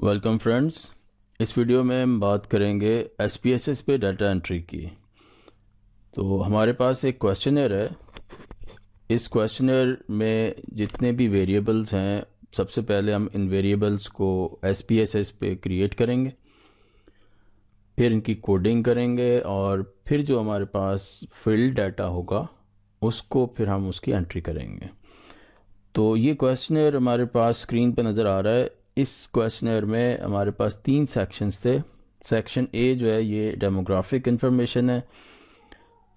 Welcome friends. इस video में हम बात करेंगे SPSS पे डाटा एंट्री की। तो हमारे पास एक क्वेश्चनर है। इस क्वेश्चनर में जितने भी वेरिएबल्स हैं, सबसे पहले हम इन वेरिएबल्स को SPSS पे क्रिएट करेंगे, फिर इनकी कोडिंग करेंगे और फिर जो हमारे पास फील्ड डाटा होगा उसको फिर हम उसकी एंट्री करेंगे। तो ये क्वेश्चनर हमारे पास स्क्रीन पर नज़र आ रहा है। इस क्वेश्चनर में हमारे पास 3 सेक्शंस थे। सेक्शन ए जो है ये डेमोग्राफिक इंफॉर्मेशन है।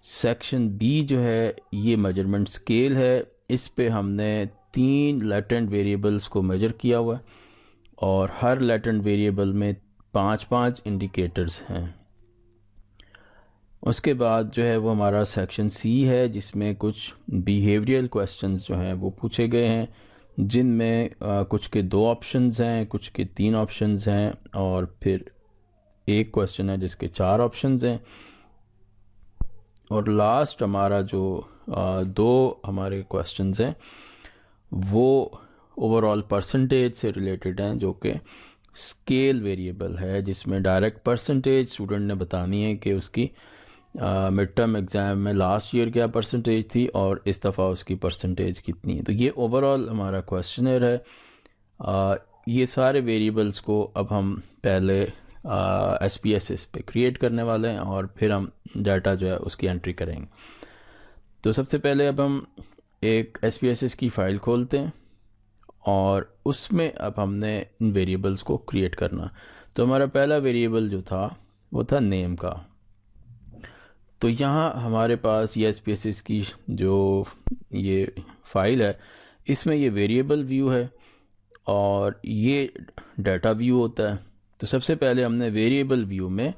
सेक्शन बी जो है ये मेजरमेंट स्केल है। इस पे हमने 3 लेटेंट वेरिएबल्स को मेजर किया हुआ है और हर लेटेंट वेरिएबल में 5-5 इंडिकेटर्स हैं। उसके बाद जो है वो हमारा सेक्शन सी है, जिसमें कुछ बिहेवियरल क्वेश्चंस जो हैं वो पूछे गए हैं, जिनमें कुछ के 2 ऑप्शंस हैं, कुछ के 3 ऑप्शंस हैं और फिर एक क्वेश्चन है जिसके 4 ऑप्शंस हैं। और लास्ट हमारा जो 2 हमारे क्वेश्चंस हैं वो ओवरऑल परसेंटेज से रिलेटेड हैं, जो कि स्केल वेरिएबल है, जिसमें डायरेक्ट परसेंटेज स्टूडेंट ने बतानी है कि उसकी मिड टर्म एग्ज़ाम में लास्ट ईयर क्या परसेंटेज थी और इस दफ़ा उसकी परसेंटेज कितनी है। तो ये ओवरऑल हमारा क्वेश्चनर है। ये सारे वेरिएबल्स को अब हम पहले SPSS पे क्रिएट करने वाले हैं और फिर हम डाटा जो है उसकी एंट्री करेंगे। तो सबसे पहले अब हम एक SPSS की फ़ाइल खोलते हैं और उसमें अब हमने इन वेरिएबल्स को क्रिएट करना। तो हमारा पहला वेरिएबल जो था वो था नेम का। तो यहाँ हमारे पास ये SPSS की जो ये फाइल है, इसमें ये वेरिएबल व्यू है और ये डाटा व्यू होता है। तो सबसे पहले हमने वेरिएबल व्यू में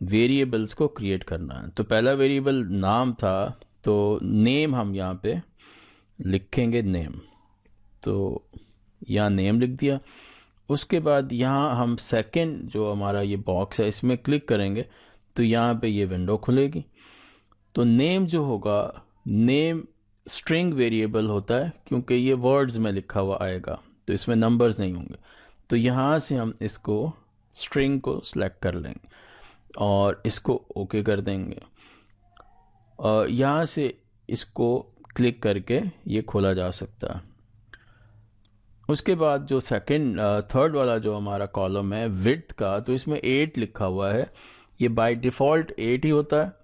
वेरिएबल्स को क्रिएट करना है। तो पहला वेरिएबल नाम था, तो नेम हम यहाँ पे लिखेंगे नेम। तो यहाँ नेम लिख दिया। उसके बाद यहाँ हम सेकंड जो हमारा ये बॉक्स है इसमें क्लिक करेंगे तो यहाँ पे ये विंडो खुलेगी। तो नेम जो होगा, नेम स्ट्रिंग वेरिएबल होता है क्योंकि ये वर्ड्स में लिखा हुआ आएगा, तो इसमें नंबर्स नहीं होंगे। तो यहाँ से हम इसको स्ट्रिंग को सिलेक्ट कर लेंगे और इसको ओके कर देंगे और यहाँ से इसको क्लिक करके ये खोला जा सकता है। उसके बाद जो सेकंड थर्ड वाला जो हमारा कॉलम है विड्थ का, तो इसमें 8 लिखा हुआ है। ये बाय डिफ़ॉल्ट 8 ही होता है।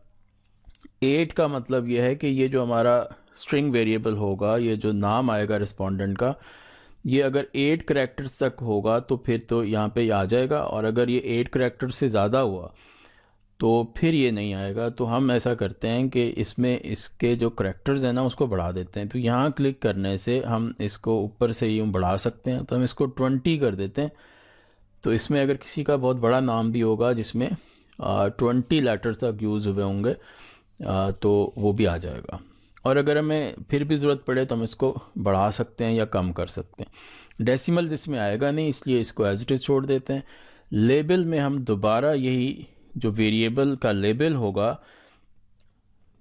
8 का मतलब ये है कि ये जो हमारा स्ट्रिंग वेरिएबल होगा, ये जो नाम आएगा रिस्पोंडेंट का, ये अगर 8 करैक्टर्स तक होगा तो फिर तो यहाँ पे आ जाएगा, और अगर ये 8 करैक्टर से ज़्यादा हुआ तो फिर ये नहीं आएगा। तो हम ऐसा करते हैं कि इसमें इसके जो करैक्टर्स हैं ना उसको बढ़ा देते हैं। तो यहाँ क्लिक करने से हम इसको ऊपर से यूँ बढ़ा सकते हैं। तो हम इसको 20 कर देते हैं। तो इसमें अगर किसी का बहुत बड़ा नाम भी होगा जिसमें 20 लेटर्स तक यूज़ हुए होंगे तो वो भी आ जाएगा। और अगर हमें फिर भी ज़रूरत पड़े तो हम इसको बढ़ा सकते हैं या कम कर सकते हैं। डेसिमल जिसमें आएगा नहीं, इसलिए इसको एज इट इज़ छोड़ देते हैं। लेबल में हम दोबारा यही जो वेरिएबल का लेबल होगा,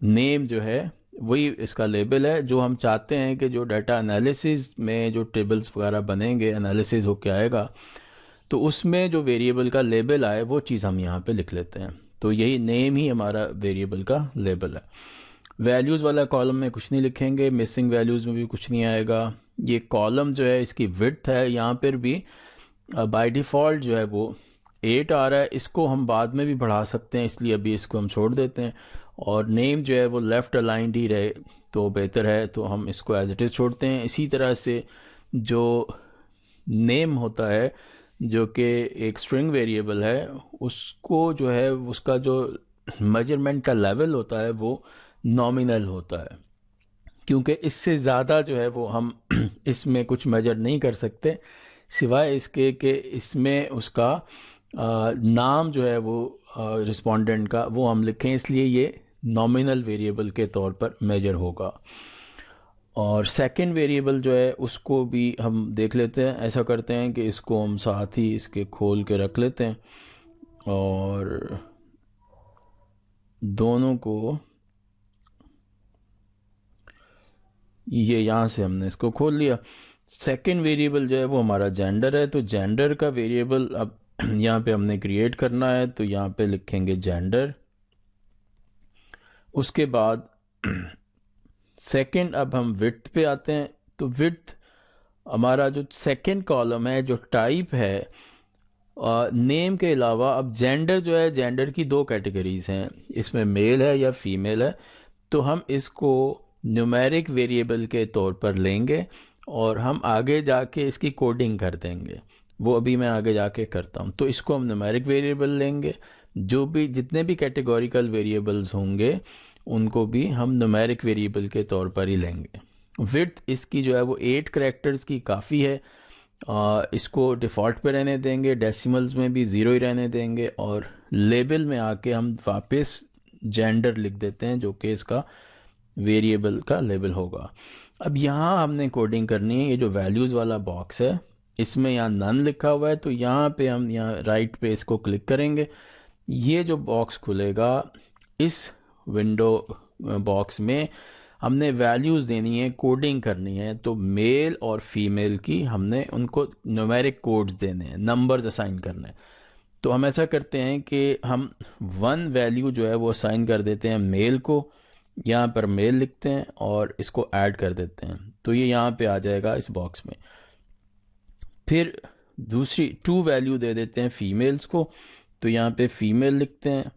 नेम जो है वही इसका लेबल है। जो हम चाहते हैं कि जो डाटा एनालिसिस में जो टेबल्स वगैरह बनेंगे, एनालिसिस होके आएगा, तो उसमें जो वेरिएबल का लेबल आए वो चीज़ हम यहाँ पे लिख लेते हैं। तो यही नेम ही हमारा वेरिएबल का लेबल है। वैल्यूज़ वाला कॉलम में कुछ नहीं लिखेंगे, मिसिंग वैल्यूज़ में भी कुछ नहीं आएगा। ये कॉलम जो है इसकी विड्थ है, यहाँ पर भी बाय डिफ़ॉल्ट जो है वो 8 आ रहा है। इसको हम बाद में भी बढ़ा सकते हैं, इसलिए अभी इसको हम छोड़ देते हैं। और नेम जो है वो लेफ़्ट अलाइंड ही रहे तो बेहतर है, तो हम इसको एज इट इज़ छोड़ते हैं। इसी तरह से जो नेम होता है जो कि एक स्ट्रिंग वेरिएबल है, उसको जो है उसका जो मेजरमेंट का लेवल होता है वो नॉमिनल होता है, क्योंकि इससे ज़्यादा जो है वो हम इसमें कुछ मेजर नहीं कर सकते, सिवाय इसके कि इसमें उसका नाम जो है वो रिस्पोंडेंट का वो हम लिखें, इसलिए ये नॉमिनल वेरिएबल के तौर पर मेजर होगा। और सेकंड वेरिएबल जो है उसको भी हम देख लेते हैं। ऐसा करते हैं कि इसको हम साथ ही इसके खोल के रख लेते हैं और दोनों को ये यहाँ से हमने इसको खोल लिया। सेकंड वेरिएबल जो है वो हमारा जेंडर है, तो जेंडर का वेरिएबल अब यहाँ पे हमने क्रिएट करना है, तो यहाँ पे लिखेंगे जेंडर। उसके बाद सेकंड अब हम विड्थ पे आते हैं, तो विड्थ हमारा जो सेकंड कॉलम है, जो टाइप है नेम के अलावा, अब जेंडर जो है, जेंडर की दो कैटेगरीज हैं, इसमें मेल है या फीमेल है, तो हम इसको न्यूमेरिक वेरिएबल के तौर पर लेंगे और हम आगे जाके इसकी कोडिंग कर देंगे, वो अभी मैं आगे जाके करता हूँ। तो इसको हम न्यूमेरिक वेरिएबल लेंगे, जो भी जितने भी कैटेगोरिकल वेरिएबल्स होंगे उनको भी हम न्यूमेरिक वेरिएबल के तौर पर ही लेंगे। विड्थ इसकी जो है वो 8 कैरेक्टर्स की काफ़ी है, इसको डिफ़ॉल्ट पे रहने देंगे, डेसिमल्स में भी 0 ही रहने देंगे, और लेबल में आके हम वापस जेंडर लिख देते हैं, जो कि इसका वेरिएबल का लेबल होगा। अब यहाँ हमने कोडिंग करनी है, ये जो वैल्यूज़ वाला बॉक्स है इसमें यहाँ नन लिखा हुआ है, तो यहाँ पे हम यहाँ राइट पे इसको क्लिक करेंगे, ये जो बॉक्स खुलेगा, इस विंडो बॉक्स में हमने वैल्यूज़ देनी है, कोडिंग करनी है, तो मेल और फीमेल की हमने उनको न्यूमेरिक कोड्स देने हैं, नंबर्स असाइन करने हैं। तो हम ऐसा करते हैं कि हम 1 वैल्यू जो है वो असाइन कर देते हैं मेल को, यहाँ पर मेल लिखते हैं और इसको ऐड कर देते हैं, तो ये यहाँ पे आ जाएगा इस बॉक्स में। फिर दूसरी 2 वैल्यू दे देते हैं फीमेल्स को, तो यहाँ पे फीमेल लिखते हैं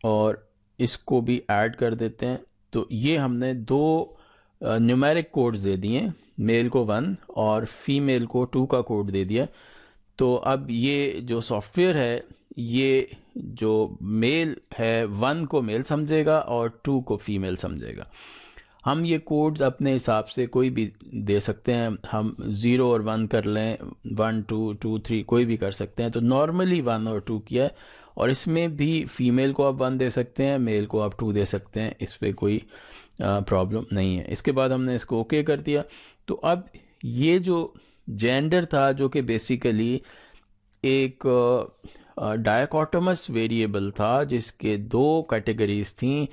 और इसको भी ऐड कर देते हैं। तो ये हमने 2 न्यूमेरिक कोड्स दे दिए, मेल को 1 और फीमेल को 2 का कोड दे दिया। तो अब ये जो सॉफ्टवेयर है, ये जो मेल है 1 को मेल समझेगा और 2 को फीमेल समझेगा। हम ये कोड्स अपने हिसाब से कोई भी दे सकते हैं, हम 0 और 1 कर लें, 1 2 2 3 कोई भी कर सकते हैं। तो नॉर्मली 1 और 2 किया है, और इसमें भी फीमेल को आप 1 दे सकते हैं, मेल को आप 2 दे सकते हैं, इस पर कोई प्रॉब्लम नहीं है। इसके बाद हमने इसको ओके कर दिया। तो अब ये जो जेंडर था, जो कि बेसिकली एक डायकोटोमस वेरिएबल था जिसके 2 कैटेगरीज थी,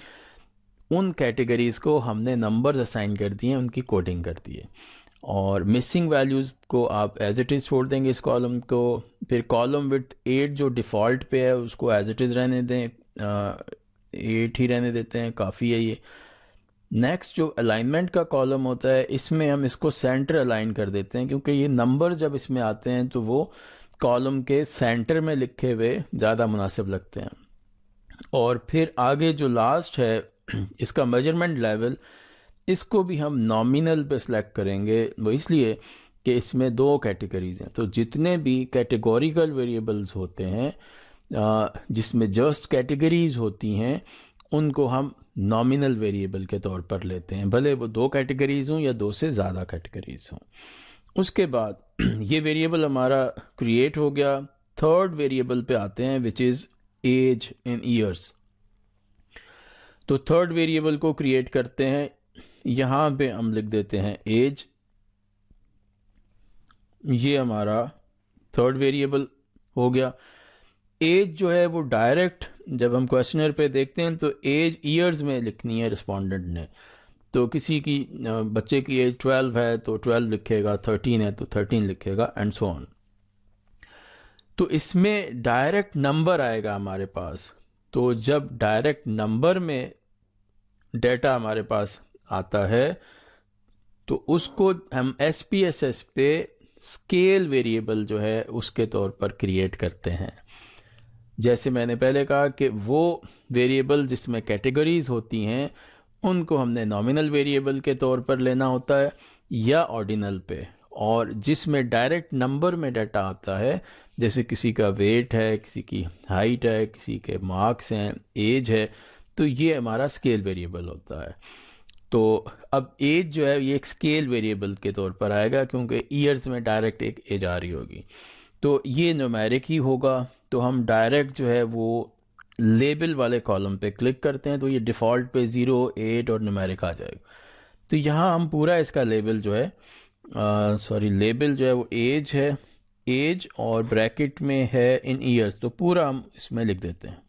उन कैटेगरीज को हमने नंबर्स असाइन कर दिए, उनकी कोडिंग कर दी है, और मिसिंग वैल्यूज़ को आप एज इट इज़ छोड़ देंगे इस कॉलम को। फिर कॉलम विड्थ 8 जो डिफ़ॉल्ट पे है उसको एज इट इज़ रहने दें, 8 ही रहने देते हैं, काफ़ी है ये। नेक्स्ट जो अलाइनमेंट का कॉलम होता है, इसमें हम इसको सेंटर अलाइन कर देते हैं, क्योंकि ये नंबर जब इसमें आते हैं तो वो कॉलम के सेंटर में लिखे हुए ज़्यादा मुनासिब लगते हैं। और फिर आगे जो लास्ट है इसका मेजरमेंट लेवल, इसको भी हम नॉमिनल पे सिलेक्ट करेंगे, वो इसलिए कि इसमें 2 कैटेगरीज हैं। तो जितने भी कैटेगोरिकल वेरिएबल्स होते हैं जिसमें जस्ट कैटेगरीज होती हैं, उनको हम नॉमिनल वेरिएबल के तौर पर लेते हैं, भले वो 2 कैटेगरीज हों या 2 से ज़्यादा कैटेगरीज हों। उसके बाद ये वेरिएबल हमारा क्रिएट हो गया। थर्ड वेरिएबल पे आते हैं, which is age in years. तो थर्ड वेरिएबल को क्रिएट करते हैं, यहाँ पे हम लिख देते हैं एज। ये हमारा थर्ड वेरिएबल हो गया। एज जो है वो डायरेक्ट जब हम क्वेश्चनर पे देखते हैं तो एज ईयर्स में लिखनी है रिस्पोंडेंट ने। तो किसी की बच्चे की एज 12 है तो 12 लिखेगा, 13 है तो 13 लिखेगा, एंड सो ऑन। तो इसमें डायरेक्ट नंबर आएगा हमारे पास। तो जब डायरेक्ट नंबर में डेटा हमारे पास आता है तो उसको हम SPSS पे स्केल वेरिएबल जो है उसके तौर पर क्रिएट करते हैं। जैसे मैंने पहले कहा कि वो वेरिएबल जिसमें कैटेगरीज होती हैं उनको हमने नॉमिनल वेरिएबल के तौर पर लेना होता है या ऑर्डिनल पे, और जिसमें डायरेक्ट नंबर में डाटा आता है, जैसे किसी का वेट है, किसी की हाइट है, किसी के मार्क्स हैं, एज है, तो ये हमारा स्केल वेरिएबल होता है। तो अब एज जो है ये एक स्केल वेरिएबल के तौर पर आएगा, क्योंकि ईयर्स में डायरेक्ट एक एज आ रही होगी। तो ये न्यूमेरिक ही होगा। तो हम डायरेक्ट जो है वो लेबल वाले कॉलम पे क्लिक करते हैं, तो ये डिफ़ॉल्ट पे 0 8 और न्यूमेरिक आ जाएगा। तो यहाँ हम पूरा इसका लेबल जो है लेबल जो है वो एज है, एज और ब्रैकेट में है इन ईयर्स, तो पूरा हम इसमें लिख देते हैं।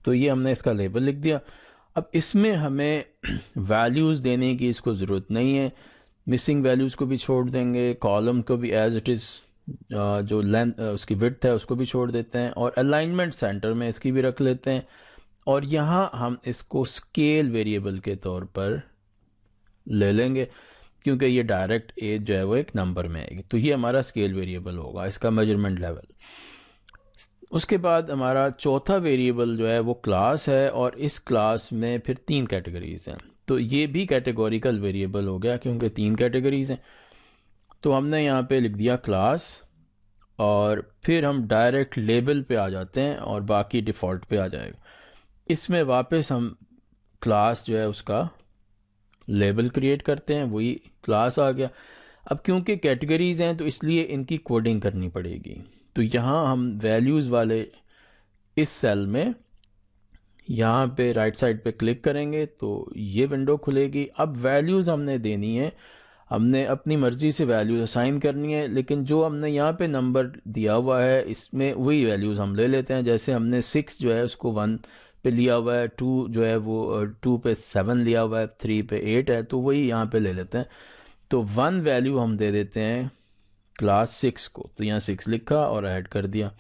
तो ये हमने इसका लेबल लिख दिया। अब इसमें हमें वैल्यूज़ देने की इसको ज़रूरत नहीं है, मिसिंग वैल्यूज़ को भी छोड़ देंगे, कॉलम को भी एज इट इज़ जो लेंथ उसकी विड्थ है उसको भी छोड़ देते हैं, और अलाइनमेंट सेंटर में इसकी भी रख लेते हैं। और यहाँ हम इसको स्केल वेरिएबल के तौर पर ले लेंगे, क्योंकि ये डायरेक्ट एज जो है वो एक नंबर में आएगी, तो ये हमारा स्केल वेरिएबल होगा, इसका मेजरमेंट लेवल। उसके बाद हमारा चौथा वेरिएबल जो है वो क्लास है, और इस क्लास में फिर 3 कैटेगरीज हैं, तो ये भी कैटेगोरिकल वेरिएबल हो गया क्योंकि 3 कैटेगरीज हैं। तो हमने यहाँ पे लिख दिया क्लास, और फिर हम डायरेक्ट लेबल पे आ जाते हैं और बाकी डिफ़ॉल्ट पे आ जाएगा। इसमें वापस हम क्लास जो है उसका लेबल क्रिएट करते हैं, वही क्लास आ गया। अब क्योंकि कैटेगरीज हैं तो इसलिए इनकी कोडिंग करनी पड़ेगी, तो यहाँ हम वैल्यूज़ वाले इस सेल में यहाँ पे राइट साइड पे क्लिक करेंगे तो ये विंडो खुलेगी। अब वैल्यूज़ हमने देनी है, हमने अपनी मर्ज़ी से वैल्यूज़ असाइन करनी है, लेकिन जो हमने यहाँ पे नंबर दिया हुआ है इसमें वही वैल्यूज़ हम ले लेते हैं। जैसे हमने 6 जो है उसको 1 पे लिया हुआ है, 2 जो है वो 2 पे 7 लिया हुआ है, 3 पे 8 है, तो वही यहाँ पे ले लेते हैं। तो 1 वैल्यू हम दे देते हैं क्लास 6 को, तो यहाँ 6 लिखा और ऐड कर दिया।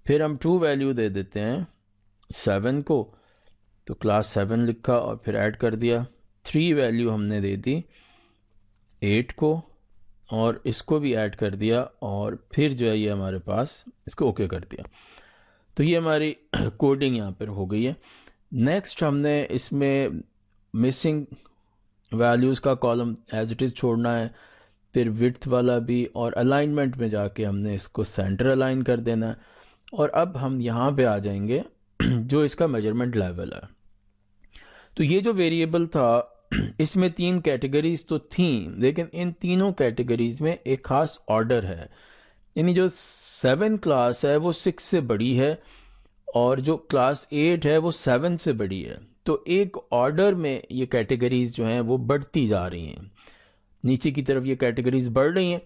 फिर हम 2 वैल्यू दे देते हैं 7 को, तो क्लास 7 लिखा और फिर ऐड कर दिया। 3 वैल्यू हमने दे दी 8 को और इसको भी ऐड कर दिया, और फिर जो है ये हमारे पास इसको ओके कर दिया। तो ये हमारी कोडिंग यहाँ पर हो गई है। नेक्स्ट हमने इसमें मिसिंग वैल्यूज़ का कॉलम एज इट इज़ छोड़ना है, फिर विड्थ वाला भी, और अलाइनमेंट में जाके हमने इसको सेंटर अलाइन कर देना है। और अब हम यहाँ पे आ जाएंगे जो इसका मेजरमेंट लेवल है। तो ये जो वेरिएबल था इसमें 3 कैटेगरीज तो थी, लेकिन इन तीनों कैटेगरीज में एक खास ऑर्डर है, यानी जो 7 क्लास है वो 6 से बड़ी है, और जो क्लास 8 है वो 7 से बड़ी है। तो एक ऑर्डर में ये कैटेगरीज जो हैं वो बढ़ती जा रही हैं, नीचे की तरफ ये कैटेगरीज बढ़ रही हैं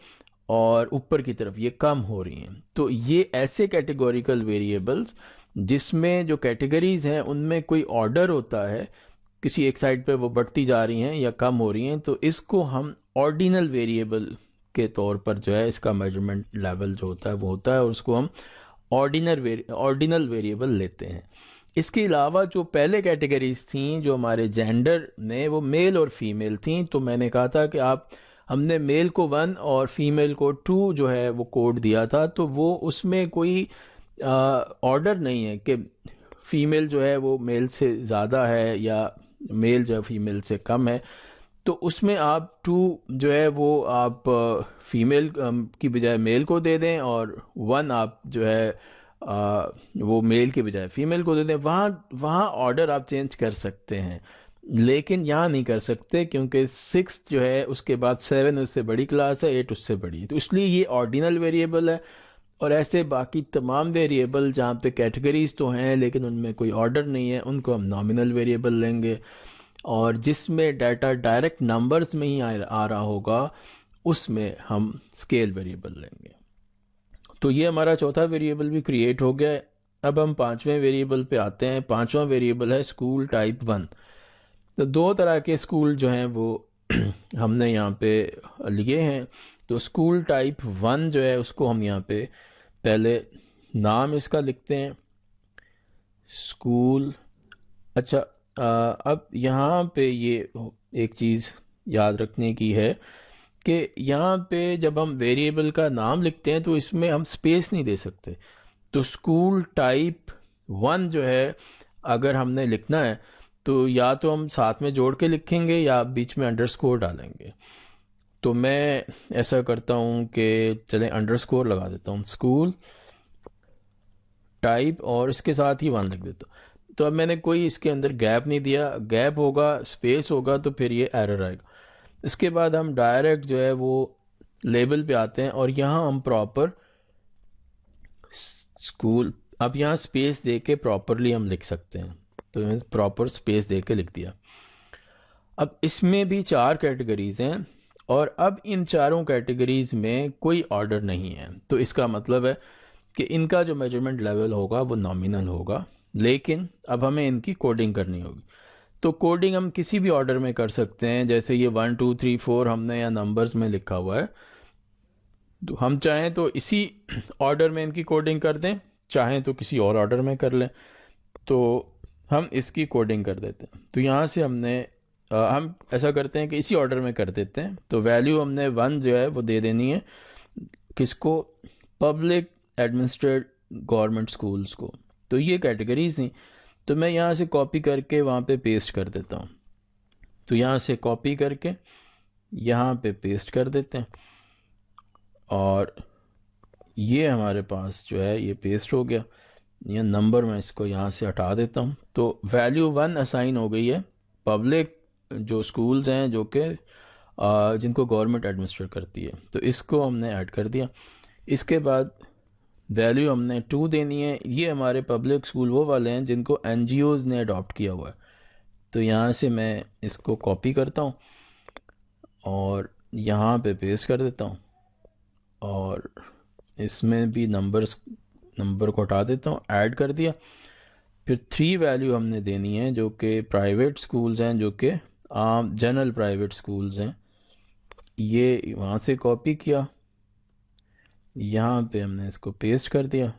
और ऊपर की तरफ ये कम हो रही हैं। तो ये ऐसे कैटेगोरिकल वेरिएबल्स जिसमें जो कैटेगरीज हैं उनमें कोई ऑर्डर होता है, किसी एक साइड पे वो बढ़ती जा रही हैं या कम हो रही हैं, तो इसको हम ऑर्डिनल वेरिएबल के तौर पर जो है इसका मेजरमेंट लेवल जो होता है वो होता है, और उसको हम ऑर्डिनल वेरिएबल लेते हैं। इसके अलावा जो पहले कैटेगरीज थी जो हमारे जेंडर में, वो मेल और फीमेल थी। तो मैंने कहा था कि हमने मेल को 1 और फीमेल को 2 जो है वो कोड दिया था, तो वो उसमें कोई ऑर्डर नहीं है कि फीमेल जो है वो मेल से ज़्यादा है या मेल जो है फीमेल से कम है। तो उसमें आप 2 जो है वो आप फीमेल की बजाय मेल को दे दें, और 1 आप जो है वो मेल के बजाय फीमेल को दे दें। वहाँ ऑर्डर आप चेंज कर सकते हैं, लेकिन यहाँ नहीं कर सकते, क्योंकि 6 जो है उसके बाद 7 उससे बड़ी क्लास है, 8 उससे बड़ी है, तो इसलिए ये ऑर्डिनल वेरिएबल है। और ऐसे बाकी तमाम वेरिएबल जहाँ पे कैटेगरीज तो हैं लेकिन उनमें कोई ऑर्डर नहीं है, उनको हम नॉमिनल वेरिएबल लेंगे, और जिसमें डाटा डायरेक्ट नंबर्स में ही आ रहा होगा उसमें हम स्केल वेरिएबल लेंगे। तो ये हमारा चौथा वेरिएबल भी क्रिएट हो गया है। अब हम 5वें वेरिएबल पे आते हैं। 5वां वेरिएबल है स्कूल टाइप 1। तो 2 तरह के स्कूल जो हैं वो हमने यहाँ पे लिए हैं। तो स्कूल टाइप 1 जो है उसको हम यहाँ पे पहले नाम इसका लिखते हैं स्कूल। अच्छा, अब यहाँ पे ये एक चीज़ याद रखने की है कि यहाँ पे जब हम वेरिएबल का नाम लिखते हैं तो इसमें हम स्पेस नहीं दे सकते। तो स्कूल टाइप 1 जो है अगर हमने लिखना है तो या तो हम साथ में जोड़ के लिखेंगे या बीच में अंडरस्कोर डालेंगे। तो मैं ऐसा करता हूँ कि चलें अंडरस्कोर लगा देता हूँ स्कूल टाइप और इसके साथ ही 1 लिख देता हूँ। तो अब मैंने कोई इसके अंदर गैप नहीं दिया, गैप होगा स्पेस होगा तो फिर ये एरर आएगा। इसके बाद हम डायरेक्ट जो है वो लेबल पे आते हैं और यहाँ हम प्रॉपर स्कूल, अब यहाँ स्पेस दे के प्रॉपरली हम लिख सकते हैं, तो प्रॉपर स्पेस दे के लिख दिया। अब इसमें भी 4 कैटेगरीज हैं और अब इन चारों कैटेगरीज में कोई ऑर्डर नहीं है, तो इसका मतलब है कि इनका जो मेजरमेंट लेवल होगा वो नॉमिनल होगा, लेकिन अब हमें इनकी कोडिंग करनी होगी। तो कोडिंग हम किसी भी ऑर्डर में कर सकते हैं, जैसे ये 1 2 3 4 हमने यहाँ नंबर्स में लिखा हुआ है, तो हम चाहें तो इसी ऑर्डर में इनकी कोडिंग कर दें, चाहें तो किसी और ऑर्डर में कर लें। तो हम इसकी कोडिंग कर देते हैं। तो यहाँ से हम ऐसा करते हैं कि इसी ऑर्डर में कर देते हैं। तो वैल्यू हमने 1 जो है वो दे देनी है किसको, पब्लिक एडमिनिस्ट्रेटेड गवर्नमेंट स्कूल्स को। तो ये कैटेगरीज थी, तो मैं यहाँ से कॉपी करके वहाँ पे पेस्ट कर देता हूँ। तो यहाँ से कॉपी करके यहाँ पे पेस्ट कर देते हैं और ये हमारे पास जो है ये पेस्ट हो गया। ये नंबर मैं इसको यहाँ से हटा देता हूँ। तो वैल्यू 1 असाइन हो गई है पब्लिक जो स्कूल्स हैं जो कि जिनको गवर्नमेंट एडमिनिस्ट्रेट करती है, तो इसको हमने ऐड कर दिया। इसके बाद वैल्यू हमने 2 देनी है। ये हमारे पब्लिक स्कूल वो वाले हैं जिनको NGOs ने अडॉप्ट किया हुआ है। तो यहाँ से मैं इसको कॉपी करता हूँ और यहाँ पे पेस्ट कर देता हूँ और इसमें भी नंबर को हटा देता हूँ, ऐड कर दिया। फिर 3 वैल्यू हमने देनी है जो कि प्राइवेट स्कूल्स हैं, जो कि आम जनरल प्राइवेट स्कूल्स हैं। ये वहाँ से कॉपी किया, यहाँ पे हमने इसको पेस्ट कर दिया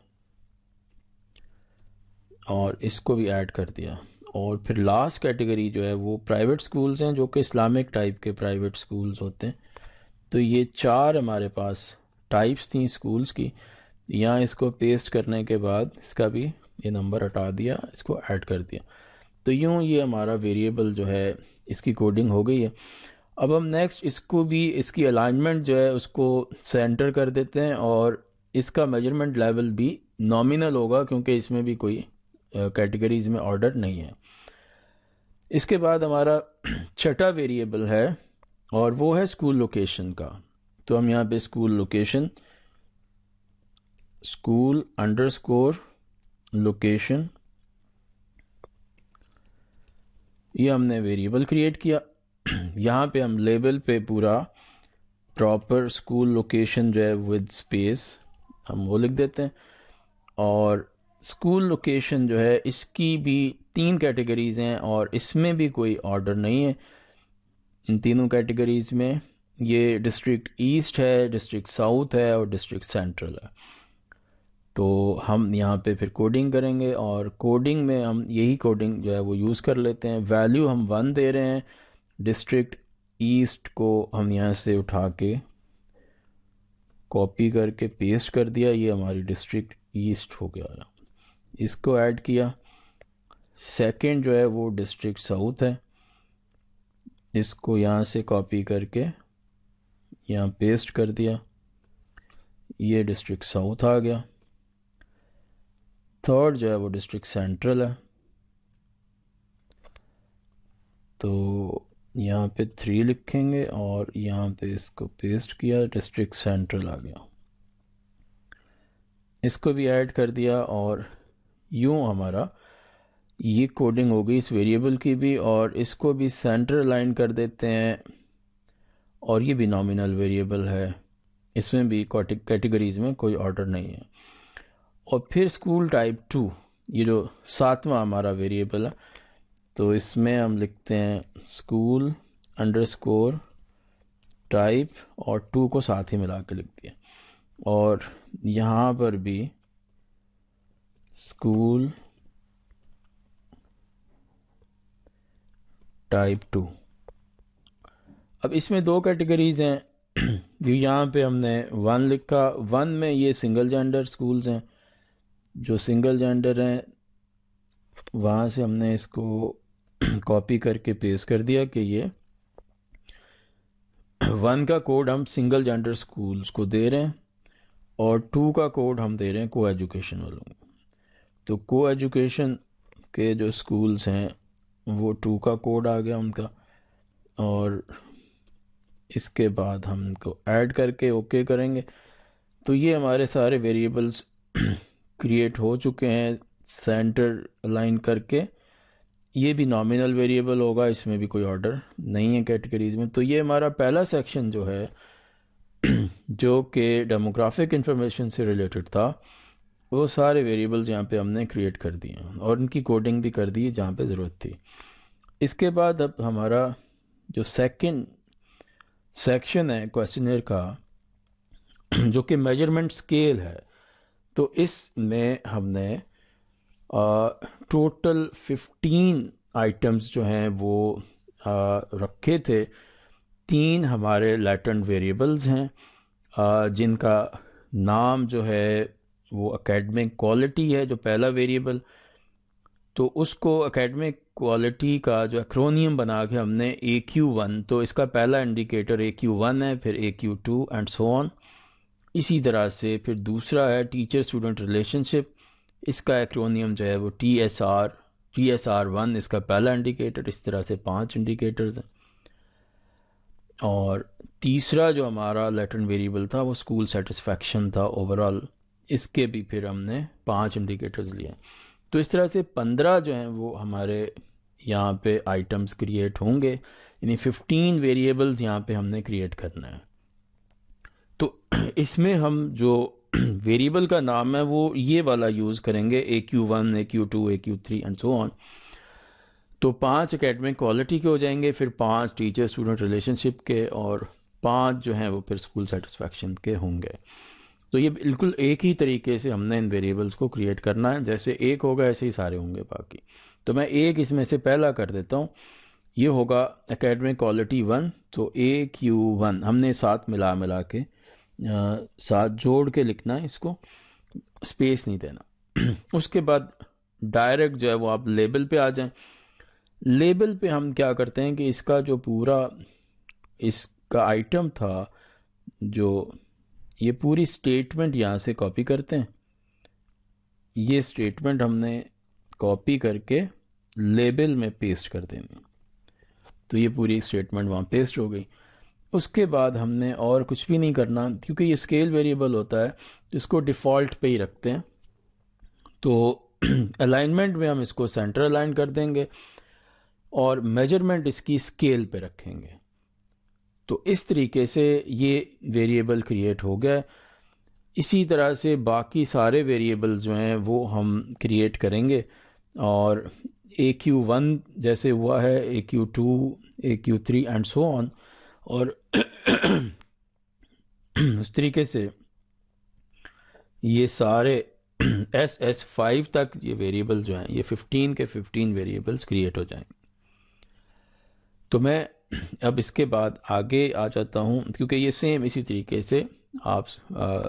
और इसको भी ऐड कर दिया। और फिर लास्ट कैटेगरी जो है वो प्राइवेट स्कूल्स हैं जो कि इस्लामिक टाइप के प्राइवेट स्कूल्स होते हैं। तो ये 4 हमारे पास टाइप्स थी स्कूल्स की। यहाँ इसको पेस्ट करने के बाद इसका भी ये नंबर हटा दिया, इसको ऐड कर दिया। तो यूँ ये हमारा वेरिएबल जो है इसकी कोडिंग हो गई है। अब हम नेक्स्ट इसको भी, इसकी अलाइनमेंट जो है उसको सेंटर कर देते हैं और इसका मेजरमेंट लेवल भी नॉमिनल होगा क्योंकि इसमें भी कोई कैटेगरीज में ऑर्डर नहीं है। इसके बाद हमारा छठा वेरिएबल है और वो है स्कूल लोकेशन का। तो हम यहाँ पे school location, school underscore location, ये हमने वेरिएबल क्रिएट किया। यहाँ पे हम लेबल पे पूरा प्रॉपर स्कूल लोकेशन जो है विद स्पेस हम वो लिख देते हैं। और स्कूल लोकेशन जो है इसकी भी 3 कैटेगरीज हैं और इसमें भी कोई ऑर्डर नहीं है। इन तीनों कैटेगरीज में ये डिस्ट्रिक्ट ईस्ट है, डिस्ट्रिक्ट साउथ है और डिस्ट्रिक्ट सेंट्रल है। तो हम यहाँ पे फिर कोडिंग करेंगे और कोडिंग में हम यही कोडिंग जो है वो यूज़ कर लेते हैं। वैल्यू हम 1 दे रहे हैं, डिस्ट्रिक्ट ईस्ट को हम यहाँ से उठा के कॉपी करके पेस्ट कर दिया, ये हमारी डिस्ट्रिक्ट ईस्ट हो गया। इसको ऐड किया। सेकंड जो है वो डिस्ट्रिक्ट साउथ है, इसको यहाँ से कॉपी करके यहाँ पेस्ट कर दिया, ये डिस्ट्रिक्ट साउथ आ गया। थर्ड जो है वो डिस्ट्रिक्ट सेंट्रल है, तो यहाँ पे 3 लिखेंगे और यहाँ पे इसको पेस्ट किया, डिस्ट्रिक्ट सेंट्रल आ गया। इसको भी ऐड कर दिया और यूँ हमारा ये कोडिंग हो गई इस वेरिएबल की भी। और इसको भी सेंटर अलाइन कर देते हैं और ये भी नॉमिनल वेरिएबल है, इसमें भी कैटेगरीज में कोई ऑर्डर नहीं है। और फिर स्कूल टाइप 2, ये जो 7वां हमारा वेरिएबल है, तो इसमें हम लिखते हैं स्कूल अंडरस्कोर टाइप और 2 को साथ ही मिला के लिख दिया। और यहाँ पर भी स्कूल टाइप 2। अब इसमें 2 कैटेगरीज हैं। यहाँ पे हमने 1 लिखा, 1 में ये सिंगल जेंडर स्कूल्स हैं, जो सिंगल जेंडर हैं वहाँ से हमने इसको कॉपी करके पेस्ट कर दिया कि ये 1 का कोड हम सिंगल जेंडर स्कूल्स को दे रहे हैं और 2 का कोड हम दे रहे हैं को एजुकेशन वालों को। तो को एजुकेशन के जो स्कूल्स हैं वो 2 का कोड आ गया उनका। और इसके बाद हम इनको ऐड करके ओके करेंगे। तो ये हमारे सारे वेरिएबल्स क्रिएट हो चुके हैं सेंटर अलाइन करके। ये भी नॉमिनल वेरिएबल होगा, इसमें भी कोई ऑर्डर नहीं है कैटेगरीज में। तो ये हमारा पहला सेक्शन जो है जो कि डेमोग्राफिक इंफॉर्मेशन से रिलेटेड था, वो सारे वेरिएबल्स यहाँ पे हमने क्रिएट कर दिए और उनकी कोडिंग भी कर दी जहाँ पे ज़रूरत थी। इसके बाद अब हमारा जो सेकंड सेक्शन है क्वेश्चनर का जो कि मेजरमेंट स्केल है, तो इसमें हमने टोटल 15 आइटम्स जो हैं वो रखे थे। 3 हमारे लैटेंट वेरिएबल्स हैं जिनका नाम जो है वो एकेडमिक क्वालिटी है, जो पहला वेरिएबल। तो उसको एकेडमिक क्वालिटी का जो एक्रोनियम बना के हमने AQ1, तो इसका पहला इंडिकेटर AQ1 है, फिर AQ2 एंड सो ऑन। इसी तरह से फिर दूसरा है टीचर स्टूडेंट रिलेशनशिप, इसका एक्रोनियम जो है वो TSR1, इसका पहला इंडिकेटर। इस तरह से 5 इंडिकेटर्स हैं। और तीसरा जो हमारा लैटेंट वेरिएबल था वो स्कूल सेटिस्फैक्शन था ओवरऑल, इसके भी फिर हमने 5 इंडिकेटर्स लिए। तो इस तरह से 15 जो हैं वो हमारे यहाँ पे आइटम्स क्रिएट होंगे, यानी 15 वेरिएबल्स यहाँ पे हमने क्रिएट करना है। तो इसमें हम जो वेरिएबल का नाम है वो ये वाला यूज़ करेंगे, AQ1, AQ2, AQ3 and so on. तो 5 एकेडमिक क्वालिटी के हो जाएंगे, फिर 5 टीचर स्टूडेंट रिलेशनशिप के, और 5 जो हैं वो फिर स्कूल सेटिस्फैक्शन के होंगे। तो ये बिल्कुल एक ही तरीके से हमने इन वेरिएबल्स को क्रिएट करना है, जैसे एक होगा ऐसे ही सारे होंगे बाकी। तो मैं एक इसमें से पहला कर देता हूँ, ये होगा एकेडमिक क्वालिटी 1। तो AQ1 हमने साथ मिला के साथ जोड़ के लिखना है, इसको स्पेस नहीं देना। उसके बाद डायरेक्ट जो है वो आप लेबल पे आ जाएं। लेबल पे हम क्या करते हैं कि इसका जो पूरा इसका आइटम था, जो ये पूरी स्टेटमेंट यहाँ से कॉपी करते हैं। ये स्टेटमेंट हमने कॉपी करके लेबल में पेस्ट कर देनी। तो ये पूरी स्टेटमेंट वहाँ पेस्ट हो गई। उसके बाद हमने और कुछ भी नहीं करना, क्योंकि ये स्केल वेरिएबल होता है तो इसको डिफ़ॉल्ट पे ही रखते हैं। तो अलाइनमेंट में हम इसको सेंटर अलाइन कर देंगे और मेजरमेंट इसकी स्केल पे रखेंगे। तो इस तरीके से ये वेरिएबल क्रिएट हो गया। इसी तरह से बाकी सारे वेरिएबल्स जो हैं वो हम क्रिएट करेंगे, और AQ1 जैसे हुआ है, AQ2, AQ3 and so on. और उस तरीके से ये सारे SS5 तक ये वेरिएबल जो हैं, ये 15 के 15 वेरिएबल्स क्रिएट हो जाएंगे। तो मैं अब इसके बाद आगे आ जाता हूँ, क्योंकि ये सेम इसी तरीके से आप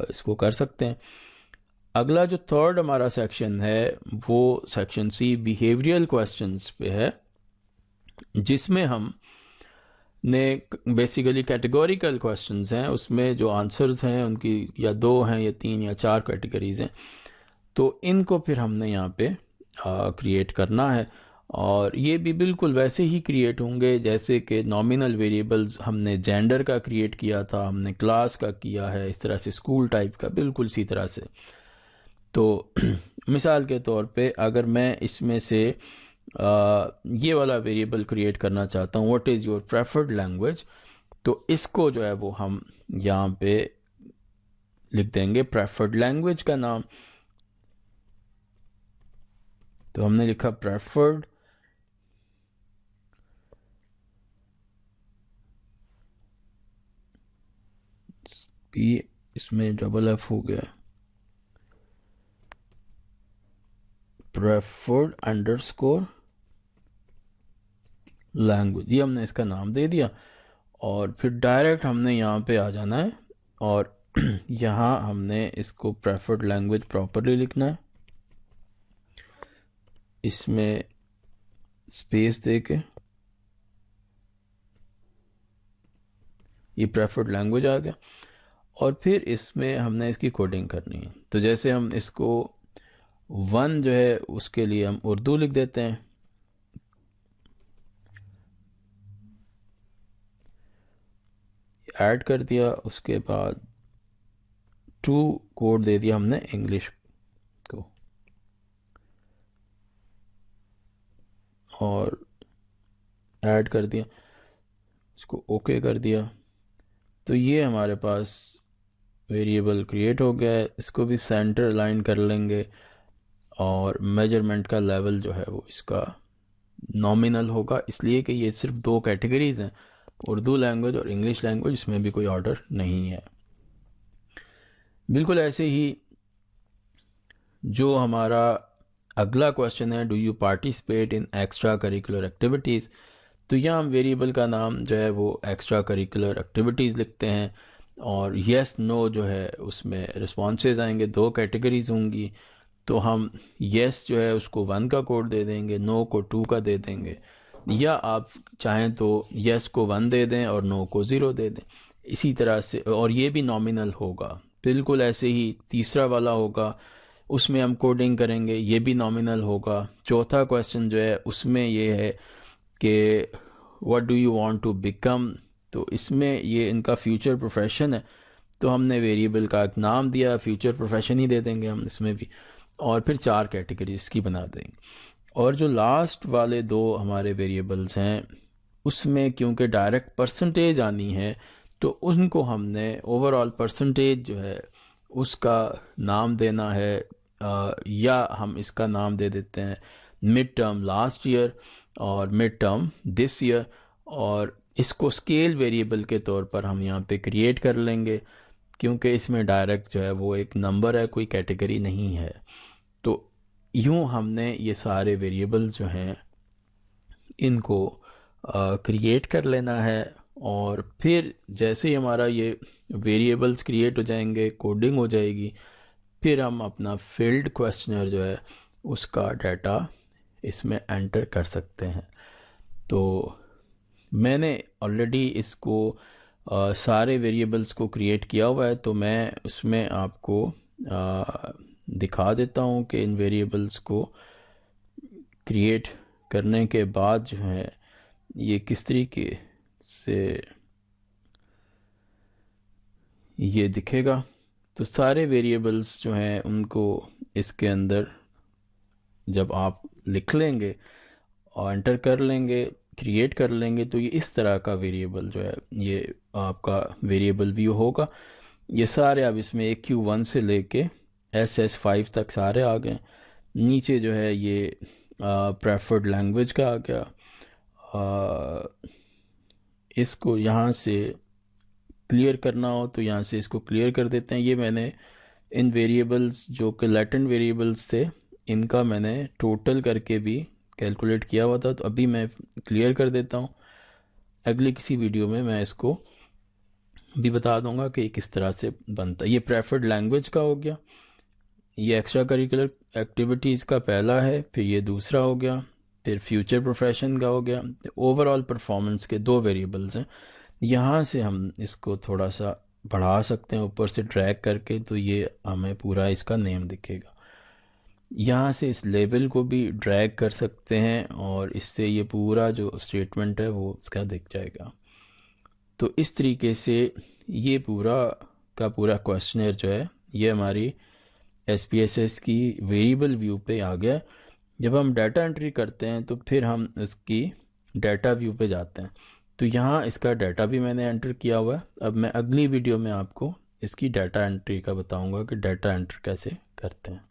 इसको कर सकते हैं। अगला जो थर्ड हमारा सेक्शन है वो सेक्शन C बिहेवियरल क्वेश्चंस पे है, जिसमें हम ने बेसिकली कैटेगोरिकल क्वेश्चंस हैं। उसमें जो आंसर्स हैं उनकी या 2 हैं या 3 या 4 कैटेगरीज हैं। तो इनको फिर हमने यहाँ पे क्रिएट करना है, और ये भी बिल्कुल वैसे ही क्रिएट होंगे जैसे कि नॉमिनल वेरिएबल्स हमने जेंडर का क्रिएट किया था, हमने क्लास का किया है, इस तरह से स्कूल टाइप का बिल्कुल इसी तरह से। तो मिसाल के तौर पे अगर मैं इसमें से ये वाला वेरिएबल क्रिएट करना चाहता हूँ, what is your preferred language, तो इसको जो है वो हम यहाँ पे लिख देंगे प्रेफर्ड लैंग्वेज का नाम। तो हमने लिखा प्रेफर्ड, इसमें डबल F हो गया, प्रेफर्ड अंडरस्कोर लैंग्वेज, ये हमने इसका नाम दे दिया। और फिर डायरेक्ट हमने यहाँ पे आ जाना है, और यहाँ हमने इसको प्रेफर्ड लैंग्वेज प्रॉपरली लिखना है, इसमें स्पेस दे के ये प्रेफर्ड लैंग्वेज आ गया। और फिर इसमें हमने इसकी कोडिंग करनी है। तो जैसे हम इसको 1 जो है उसके लिए हम उर्दू लिख देते हैं, ऐड कर दिया। उसके बाद 2 कोड दे दिया हमने इंग्लिश को, और ऐड कर दिया, इसको ओके कर दिया। तो ये हमारे पास वेरिएबल क्रिएट हो गया है। इसको भी सेंटर लाइन कर लेंगे, और मेजरमेंट का लेवल जो है वो इसका नॉमिनल होगा, इसलिए कि ये सिर्फ दो कैटेगरीज हैं, उर्दू लैंग्वेज और इंग्लिश लैंग्वेज, इसमें भी कोई ऑर्डर नहीं है। बिल्कुल ऐसे ही जो हमारा अगला क्वेश्चन है, do you participate in extra curricular activities, तो यहाँ हम वेरिएबल का नाम जो है वो एक्स्ट्रा करिकुलर एक्टिविटीज़ लिखते हैं, और येस नो जो है उसमें रिस्पॉन्सेज आएंगे, दो कैटेगरीज होंगी, तो हम येस जो है उसको 1 का कोड दे देंगे, नो को 2 का दे देंगे, या आप चाहें तो येस को 1 दे दें और नो को 0 दे दें, इसी तरह से। और ये भी नॉमिनल होगा। बिल्कुल ऐसे ही तीसरा वाला होगा, उसमें हम कोडिंग करेंगे, ये भी नॉमिनल होगा। चौथा क्वेश्चन जो है उसमें ये है कि what do you want to become, तो इसमें ये इनका फ्यूचर प्रोफेशन है, तो हमने वेरिएबल का एक नाम दिया, फ्यूचर प्रोफेशन ही दे देंगे हम इसमें भी, और फिर 4 कैटेगरीज की बना देंगे। और जो लास्ट वाले दो हमारे वेरिएबल्स हैं उसमें क्योंकि डायरेक्ट परसेंटेज आनी है, तो उनको हमने ओवरऑल परसेंटेज जो है उसका नाम देना है, या हम इसका नाम दे देते हैं मिड टर्म लास्ट ईयर और मिड टर्म दिस ईयर, और इसको स्केल वेरिएबल के तौर पर हम यहाँ पे क्रिएट कर लेंगे, क्योंकि इसमें डायरेक्ट जो है वो एक नंबर है, कोई कैटेगरी नहीं है। तो यूँ हमने ये सारे वेरिएबल जो हैं इनको क्रिएट कर लेना है, और फिर जैसे ही हमारा ये वेरिएबल्स क्रिएट हो जाएंगे, कोडिंग हो जाएगी, फिर हम अपना फील्ड क्वेश्चनर जो है उसका डाटा इसमें एंटर कर सकते हैं। तो मैंने ऑलरेडी इसको सारे वेरिएबल्स को क्रिएट किया हुआ है, तो मैं उसमें आपको दिखा देता हूँ कि इन वेरिएबल्स को क्रिएट करने के बाद जो है ये किस तरीके से ये दिखेगा। तो सारे वेरिएबल्स जो हैं उनको इसके अंदर जब आप लिख लेंगे और एंटर कर लेंगे, क्रिएट कर लेंगे, तो ये इस तरह का वेरिएबल जो है ये आपका वेरिएबल व्यू होगा। ये सारे अब इसमें AQ1 से लेके SS5 तक सारे आ गए। नीचे जो है ये प्रेफर्ड लैंग्वेज का आ गया, इसको यहाँ से क्लियर करना हो तो यहाँ से इसको क्लियर कर देते हैं। ये मैंने इन वेरिएबल्स जो कि लैटेंट वेरिएबल्स थे इनका मैंने टोटल करके भी कैलकुलेट किया हुआ था, तो अभी मैं क्लियर कर देता हूँ। अगली किसी वीडियो में मैं इसको भी बता दूंगा कि किस तरह से बनता है। ये प्रेफर्ड लैंग्वेज का हो गया, ये एक्स्ट्रा करिकुलर एक्टिविटीज़ का पहला है, फिर ये दूसरा हो गया, फिर फ्यूचर प्रोफेशन का हो गया। ओवरऑल परफॉर्मेंस के 2 वेरिएबल्स हैं। यहाँ से हम इसको थोड़ा सा बढ़ा सकते हैं ऊपर से ड्रैग करके, तो ये हमें पूरा इसका नेम दिखेगा। यहाँ से इस लेबल को भी ड्रैग कर सकते हैं और इससे ये पूरा जो स्टेटमेंट है वो इसका दिख जाएगा। तो इस तरीके से ये पूरा का पूरा क्वेश्चनर जो है ये हमारी SPSS की वेरिएबल व्यू पे आ गया। जब हम डाटा एंट्री करते हैं तो फिर हम इसकी डाटा व्यू पे जाते हैं, तो यहाँ इसका डाटा भी मैंने एंटर किया हुआ है। अब मैं अगली वीडियो में आपको इसकी डाटा एंट्री का बताऊंगा कि डाटा एंटर कैसे करते हैं।